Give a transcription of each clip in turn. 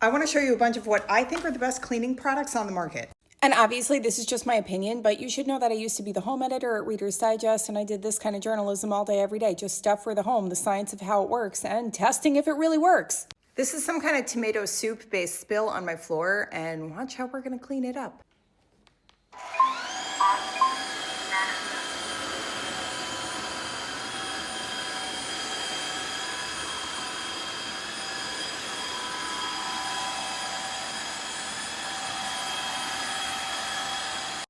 I want to show you a bunch of what I think are the best cleaning products on the market. And obviously, this is just my opinion, but you should know that I used to be the home editor at Reader's Digest, and I did this kind of journalism all day, every day, just stuff for the home, the science of how it works, and testing if it really works. This is some kind of tomato soup-based spill on my floor, and watch how we're going to clean it up.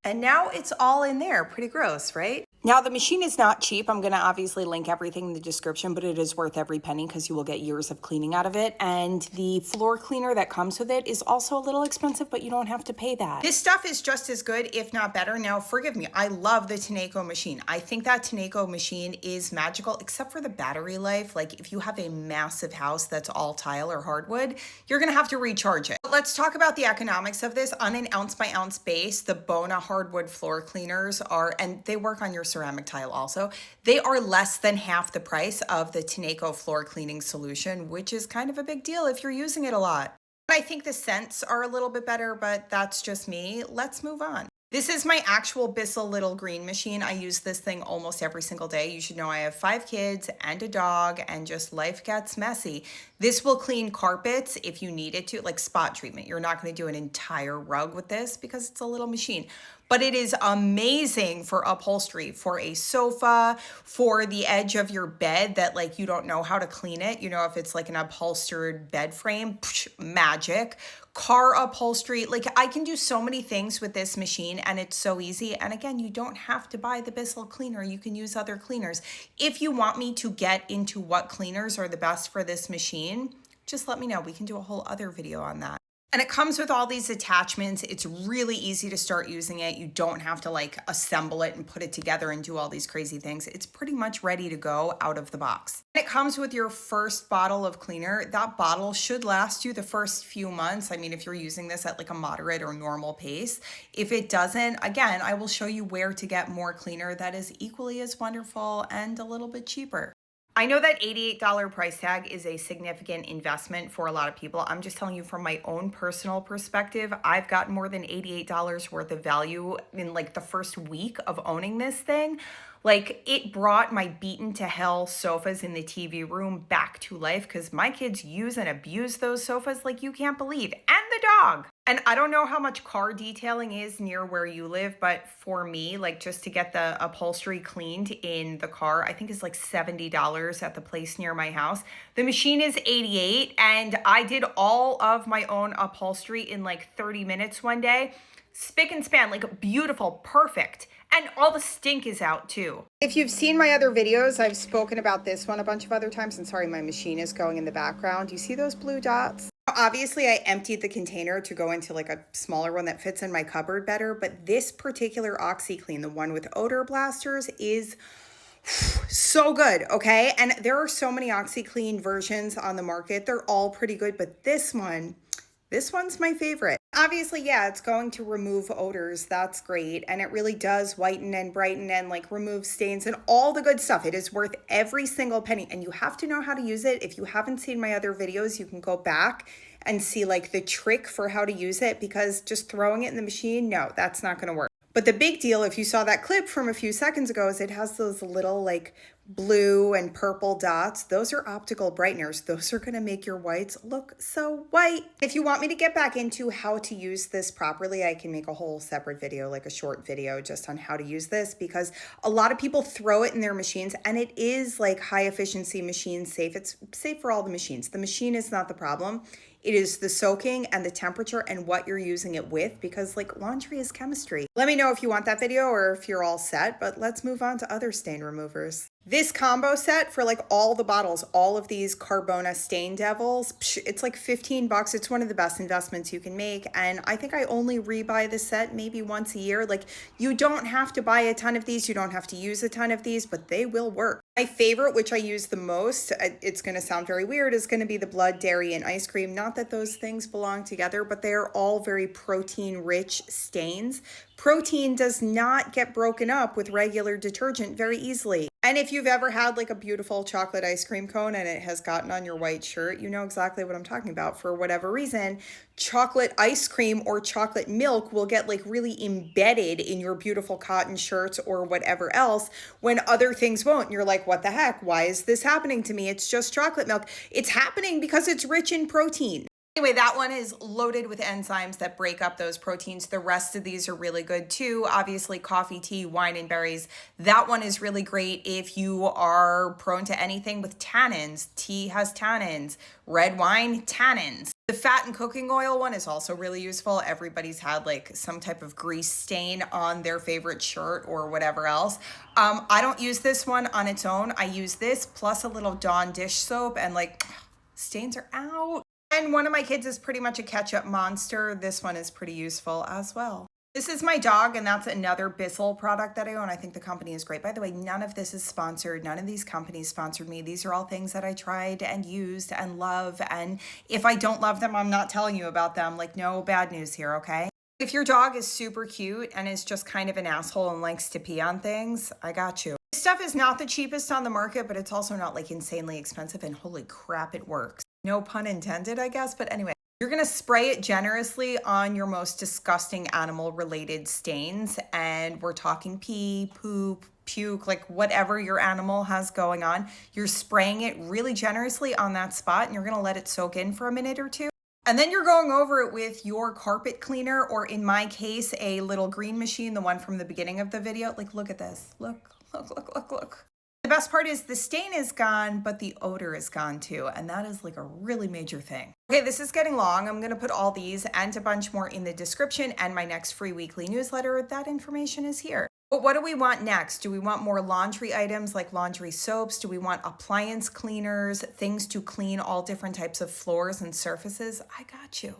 And now it's all in there. Pretty gross, right? Now, the machine is not cheap. I'm going to obviously link everything in the description, but it is worth every penny because you will get years of cleaning out of it. And the floor cleaner that comes with it is also a little expensive, but you don't have to pay that. This stuff is just as good, if not better. Now, forgive me, I love the Tineco machine. I think that Tineco machine is magical, except for the battery life. Like if you have a massive house that's all tile or hardwood, you're going to have to recharge it. But let's talk about the economics of this. On an ounce by ounce base, the Bona hardwood floor cleaners are, and they work on your ceramic tile also, they are less than half the price of the Tineco floor cleaning solution, which is kind of a big deal if you're using it a lot. I think the scents are a little bit better, but that's just me. Let's move on. This is my actual Bissell Little Green Machine. I use this thing almost every single day. You should know I have 5 kids and a dog, and just life gets messy. This will clean carpets if you need it to, like spot treatment. You're not going to do an entire rug with this because it's a little machine. But it is amazing for upholstery, for a sofa, for the edge of your bed that like you don't know how to clean it. You know, if it's like an upholstered bed frame, magic. Car upholstery, like I can do so many things with this machine and it's so easy. And again, you don't have to buy the Bissell cleaner. You can use other cleaners. If you want me to get into what cleaners are the best for this machine, just let me know. We can do a whole other video on that. And it comes with all these attachments. It's really easy to start using it. You don't have to like assemble it and put it together and do all these crazy things. It's pretty much ready to go out of the box. And it comes with your first bottle of cleaner. That bottle should last you the first few months. I mean, if you're using this at like a moderate or normal pace. If it doesn't, again, I will show you where to get more cleaner that is equally as wonderful and a little bit cheaper. I know that $88 price tag is a significant investment for a lot of people. I'm just telling you from my own personal perspective, I've gotten more than $88 worth of value in like the first week of owning this thing. Like it brought my beaten to hell sofas in the TV room back to life because my kids use and abuse those sofas like you can't believe, and the dog. And I don't know how much car detailing is near where you live, but for me, like just to get the upholstery cleaned in the car, I think is like $70 at the place near my house. The machine is $88, and I did all of my own upholstery in like 30 minutes one day. Spick and span, like beautiful, perfect. And all the stink is out too. If you've seen my other videos, I've spoken about this one a bunch of other times. And sorry, my machine is going in the background. You see those blue dots? Obviously, I emptied the container to go into like a smaller one that fits in my cupboard better. But this particular OxiClean, the one with odor blasters, is so good, okay? And there are so many OxiClean versions on the market. They're all pretty good, but this one's my favorite. Obviously, yeah, it's going to remove odors. That's great. And it really does whiten and brighten and like remove stains and all the good stuff. It is worth every single penny. And you have to know how to use it. If you haven't seen my other videos, you can go back and see like the trick for how to use it, because just throwing it in the machine, no, that's not going to work. But the big deal, if you saw that clip from a few seconds ago, is it has those little like blue and purple dots. Those are optical brighteners. Those are going to make your whites look so white. If you want me to get back into how to use this properly, I can make a whole separate video, like a short video just on how to use this, because a lot of people throw it in their machines and it is like high efficiency machine safe. It's safe for all the machines. The machine is not the problem. It is the soaking and the temperature and what you're using it with, because like laundry is chemistry. Let me know if you want that video or if you're all set, but let's move on to other stain removers. This combo set for like all the bottles, all of these Carbona Stain Devils, it's like 15 bucks. It's one of the best investments you can make. And I think I only rebuy the set maybe once a year. Like you don't have to buy a ton of these. You don't have to use a ton of these, but they will work. My favorite, which I use the most, it's going to sound very weird, is going to be the blood, dairy, and ice cream. Not that those things belong together, but they are all very protein-rich stains. Protein does not get broken up with regular detergent very easily. And if you've ever had like a beautiful chocolate ice cream cone and it has gotten on your white shirt, you know exactly what I'm talking about. For whatever reason, chocolate ice cream or chocolate milk will get like really embedded in your beautiful cotton shirts or whatever else when other things won't. And you're like, what the heck? Why is this happening to me? It's just chocolate milk. It's happening because it's rich in protein. Anyway, that one is loaded with enzymes that break up those proteins. The rest of these are really good too. Obviously, coffee, tea, wine, and berries. That one is really great if you are prone to anything with tannins. Tea has tannins. Red wine, tannins. The fat and cooking oil one is also really useful. Everybody's had like some type of grease stain on their favorite shirt or whatever else. I don't use this one on its own. I use this plus a little Dawn dish soap and like stains are out. And one of my kids is pretty much a ketchup monster. This one is pretty useful as well. This is my dog, and that's another Bissell product that I own. I think the company is great. By the way, none of this is sponsored. None of these companies sponsored me. These are all things that I tried and used and love. And if I don't love them, I'm not telling you about them. Like, no bad news here, okay? If your dog is super cute and is just kind of an asshole and likes to pee on things, I got you. This stuff is not the cheapest on the market, but it's also not like insanely expensive, and holy crap, it works. No pun intended, I guess. But anyway, you're going to spray it generously on your most disgusting animal related stains. And we're talking pee, poop, puke, like whatever your animal has going on. You're spraying it really generously on that spot, and you're going to let it soak in for a minute or two. And then you're going over it with your carpet cleaner, or in my case, a little green machine, the one from the beginning of the video. Like, look at this. Look, look, look, look, look. The best part is the stain is gone, but the odor is gone too. And that is like a really major thing. Okay, this is getting long. I'm going to put all these and a bunch more in the description, and my next free weekly newsletter. That information is here. But what do we want next? Do we want more laundry items like laundry soaps? Do we want appliance cleaners, things to clean all different types of floors and surfaces? I got you.